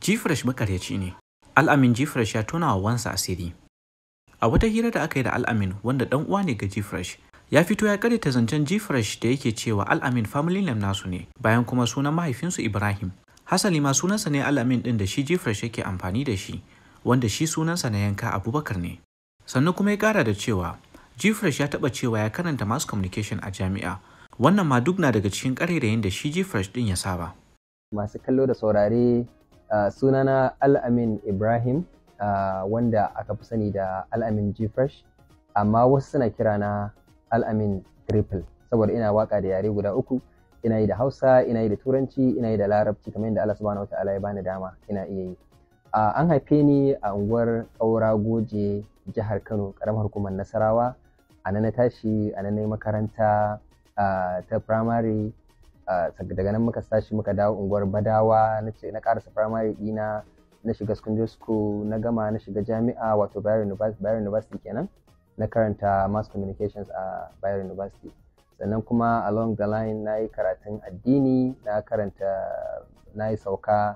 G-Fresh makaryaci ne. Al-Amin G-Fresh ya tona wa wansa asiri. A wata hira da aka yi da Al-Amin wanda dan uwa ne ga G-Fresh, ya fito ya karyata zancen G-Fresh da yake cewa Al-Amin family name nasu ne, bayan kuma sunan mahaifinsu Ibrahim. Hasali ma sunansa ne Al-Amin din da shi G-Fresh yake amfani da shi, wanda shi sunansa na yanka Abubakar ne. Sannan kuma ya kara da cewa G-Fresh ya taba cewa ya karanta mass communication a jami'a. Wannan ma duk na daga cikin ƙarairayin da shi G-Fresh din ya saba. Masu kallo da saurare, sunana Al-Amin Ibrahim, wanda aka fi sani da Al-Amin G-Fresh, amma wasu suna kira na Al-Amin Triple saboda ina waka da yare guda uku. Ina yi da Hausa, ina yi da Turanci, ina yi da Larabci, kamar yadda Allah subhanahu wataala ya bani dama ina iya yi. An haife ni a unguwar Ƙaura Goje, jihar Kano, ƙaramar hukumar Nasarawa. A nan na tashi, a nan na yi makaranta ta primary. Daga nan muka tashi muka dawo unguwar Badawa, na karasa primary ɗina, na shiga secondary school, na gama na shiga jami'a wato Bayero University kenan, na karanta mass communications a Bayero University. Sannan kuma along the line na yi karatun addini, na yi sauka,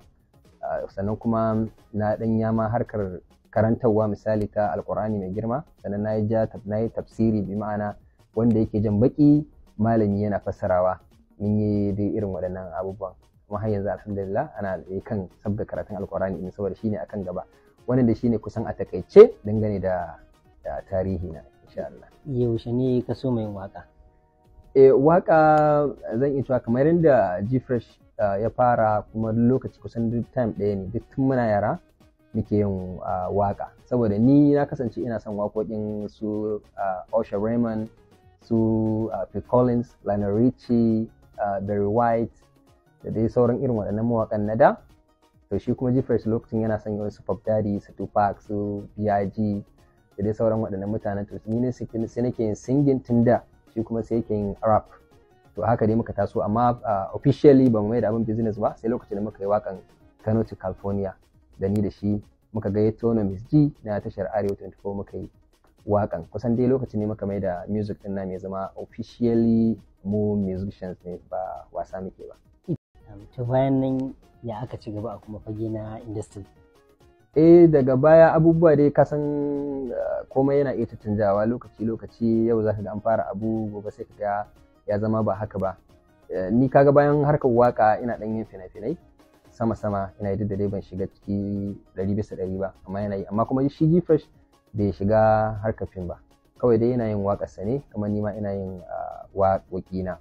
sannan kuma na ɗan yama harkar karantarwa misali ta Alƙur'ani mai girma. Sannan na yi tafsiri, bi ma'ana wanda yake jan baki malami yana fassarawa. Mun yi dai irin waɗannan abubuwan, kuma har yanzu alhamdulillah ana kan sabga karatun Alƙur'ani ne saboda shine akan gaba. Wannan da shine kusan a takaice dangane da tarihi na, insha Allah. Yaushe ne ka so mai waka? Waka zan iya cewa kamar yadda G-Fresh ya fara, kuma lokaci kusan duk time ɗaya ne, duk tun muna yara muke yin waka. Saboda ni na kasance ina son waƙoƙin su Usher Raymond, su Phil Collins, Lionel Richie, Barry White da dai sauran irin waɗannan mawaƙan na da. To shi kuma G-Fresh lokacin yana son yin su Puff Daddy, su Tupac, su B.I.G da dai sauran waɗannan mutanen. To ni ne sai nake yin singing tun da, shi kuma sai yake yin rap. To haka dai muka taso, amma officially ba mu mai da abin business ba sai lokacin da muka yi waƙan Kano to California da ni da shi. Muka gayyato na Miss G na tashar Arewa 24 muka yi waƙan. Kusan dai lokacin ne muka mai da music ɗin na mai zama officially mu musicians ne, ba wasa muke ba. To bayan nan ya aka ci gaba a kuma fage na industry? Daga baya abubuwa dai kasan komai yana iya canjawa lokaci. Yau za ka ga an fara abu, gobe sai ka ga ya zama ba haka ba. Ni kaga bayan harkar waka ina ɗan yin fina-finai sama ina yi, da dai ban shiga ciki 100% ba, amma yana yi. Amma kuma shi G-Fresh bai shiga harkar fim ba, kawai dai yana yin waƙarsa ne, kamar ni ma ina yin waƙoƙina.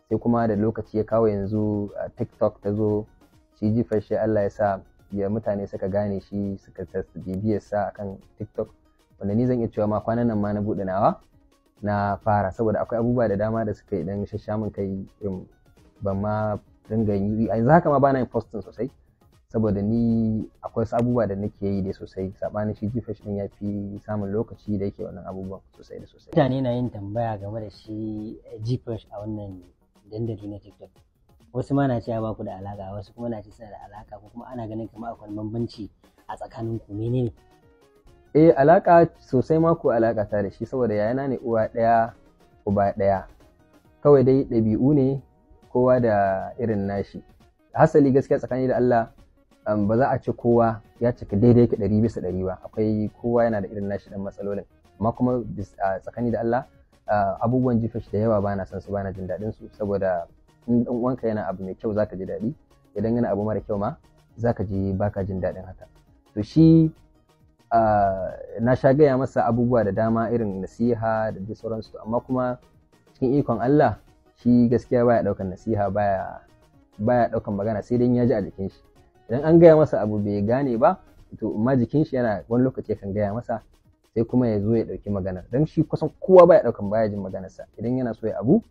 Sai kuma da lokaci ya kawo yanzu TikTok ta zo, shi G-Fresh Allah ya sa mutane suka gane shi, suka bibiyar sa akan TikTok, wanda ni zan iya cewa ma kwanan nan ma na buɗe nawa na fara, saboda akwai abubuwa da dama da suka yi dan shashamin kai, ban ma dinga yi. Yanzu haka ma bana yin posting sosai saboda ni akwai wasu abubuwa da nake yi dai sosai, sabanin shi G-Fresh din ya fi samun lokaci da yake wannan abubuwan sosai da sosai. Mutane na yin tambaya game da shi G-Fresh a wannan dandali na TikTok. Wasu ma na cewa ba ku da alaka, wasu kuma na ce suna da alaka, ko kuma ana ganin kamar akwai bambanci a tsakanin ku, menene? Alaka sosai ma ko alaka ta da shi, saboda yayana ne uwa ɗaya uba ɗaya. Kawai dai ɗabi'u ne kowa da irin nashi. Hasali gaskiya tsakani da Allah, ba za a ce kowa ya cika daidai ka 100% ba. Akwai kowa yana da irin nashi dan matsalolin, amma kuma tsakani da Allah abubuwan G-Fresh da yawa bana son su, bana jin daɗin su, saboda in dan uwanka yana abu mai kyau zaka ji daɗi, idan yana abu mara kyau ma zaka ji baka jin daɗin haka. To shi na sha gaya masa abubuwa da dama, irin nasiha da dai sauransu, amma kuma cikin ikon Allah shi gaskiya baya ɗaukan nasiha, baya ɗaukan magana, sai dai ya ji a jikin shi. Idan an gaya masa abu bai gane ba, to amma jikin shi yana wani lokaci kan gaya masa, sai kuma ya zo ya ɗauki maganar. Don shi kusan kowa baya jin maganarsa. Idan yana so ya abu,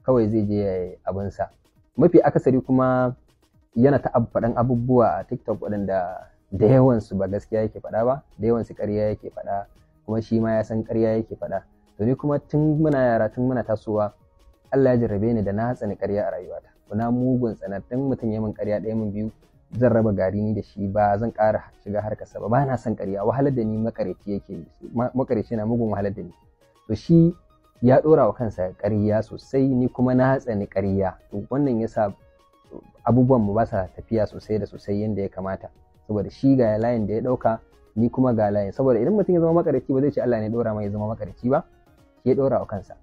kawai zai je ya yi abinsa. Mafi akasari kuma yana ta faɗan abubuwa a TikTok waɗanda da yawansu ba gaskiya yake faɗa ba, da yawansu ƙarya yake faɗa, kuma shi ma ya san ƙarya yake faɗa. To ni kuma tun muna yara, tun muna tasowa, Allah ya jarrabe ni da na tsani ƙarya a rayuwata. Na mugun tsanar, dan mutum ya min ƙarya ɗaya min biyu, zan raba gari ni da shi, ba zan ƙara shiga harkarsa ba na son ƙarya. Wahalar da ni makareci yake, makareci na mugun wahalar da ni. To shi ya ɗora wa kansa ƙarya sosai, ni kuma na tsani ƙarya. To wannan yasa abubuwan mu ba sa tafiya sosai da sosai yanda ya kamata. saboda shi ga layin da ya ɗauka, ni kuma ga layin. Saboda idan mutum ya zama makareci ba zai ce Allah ne ya ɗora mai ya zama makareci ba, shi ya ɗora wa kansa.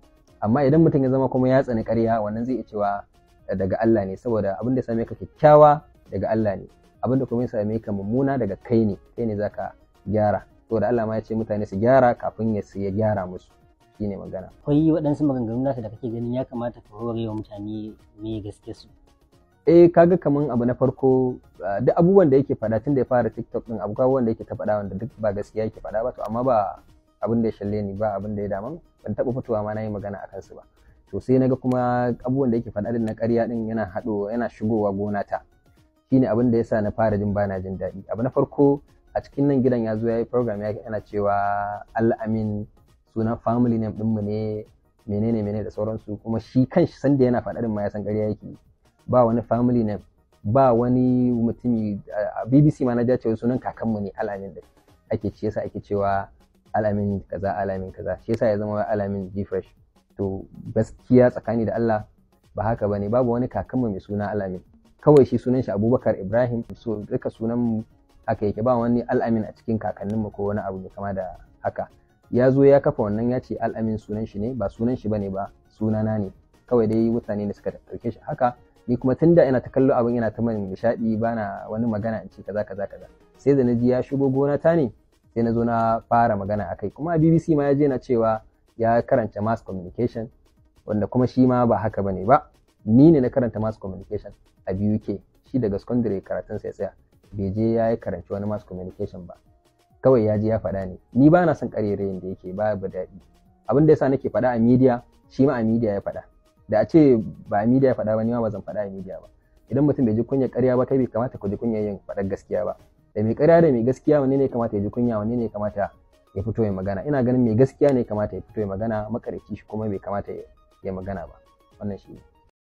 Amma idan mutum ya zama kuma ya tsani ƙarya, wannan zai iya cewa daga Allah ne, saboda abin da ya same ka kyakkyawa daga Allah ne, abin da kuma ya same ka mummuna daga kai ne zaka gyara. Saboda Allah ma ya ce mutane su gyara kafin ya gyara musu, shine magana. Akwai waɗansu maganganu nasu da kake ganin ya kamata ka hore wa mutane me gaske su? Kaga kaman abu na farko, duk abubuwan da yake faɗa tun da ya fara TikTok din, abubuwan da yake ta faɗa wanda duk ba gaskiya yake faɗa ba, to amma ba abin da ya shalle ni ba, abin da ya daman, ban taɓa fitowa ma na yi magana akan su ba. To sai naga kuma abubuwan da yake faɗa din na ƙarya din yana shigowa gona ta, shine abin da yasa na fara jin bana jin daɗi. Abu na farko, a cikin nan gidan ya zo ya yi program yana cewa Al-Amin sunan family name ɗinmu ne, menene da sauransu, kuma shi kanshi sanda yana faɗa din ma ya san ƙarya yake. Ba wani family name, ba wani mutumi. A BBC ma na ja cewa sunan kakanmu ne Al-Amin din ake ce, yasa ake cewa Al-Amin kaza Al-Amin kaza, shi yasa ya zama Al-Amin G-Fresh. To gaskiya tsakani da Allah ba haka bane, babu wani kakanmu mai suna Al-Amin, kawai shi sunan shi Abubakar Ibrahim. So duka sunan mu haka yake, ba wani Al-Amin a cikin kakanninmu ko wani abu mai kama da haka. Ya zo ya kafa wannan ya ce Al-Amin sunan shi ne, ba sunan shi bane ba, sunana ne kawai, dai mutane ne suka ɗauke shi haka. Ni kuma tunda ina ta kallo abin yana ta man nishaɗi, bana wani magana in ce kaza. Sai da na ji ya shigo gona ta ne, sai na zo na fara magana akai. Kuma a BBC ma ya je na cewa ya karanta mass communication, wanda kuma shi ma ba haka bane ba. Ni ne na karanta mass communication a BUK, shi daga secondary karatun sai tsaya, bai je ya yi karanci wani mass communication ba, kawai ya je ya faɗa ne. Ni ba na son ƙarerayin da yake, babu daɗi. Abin da yasa nake faɗa a media, shi ma a media ya faɗa. Da a ce ba a media ya faɗa ba, ni ma ba zan faɗa a media ba. Idan mutum bai ji kunyar ƙarya ba, kai bai kamata ku ji kunyar yin faɗar gaskiya ba. Da mai ƙarya da mai gaskiya, wanne ne kamata ya ji kunya, wanne ne kamata ya fito ya magana? Ina ganin mai gaskiya ne kamata ya fito ya magana, makareci shi kuma bai kamata ya magana ba. Wannan shi ne.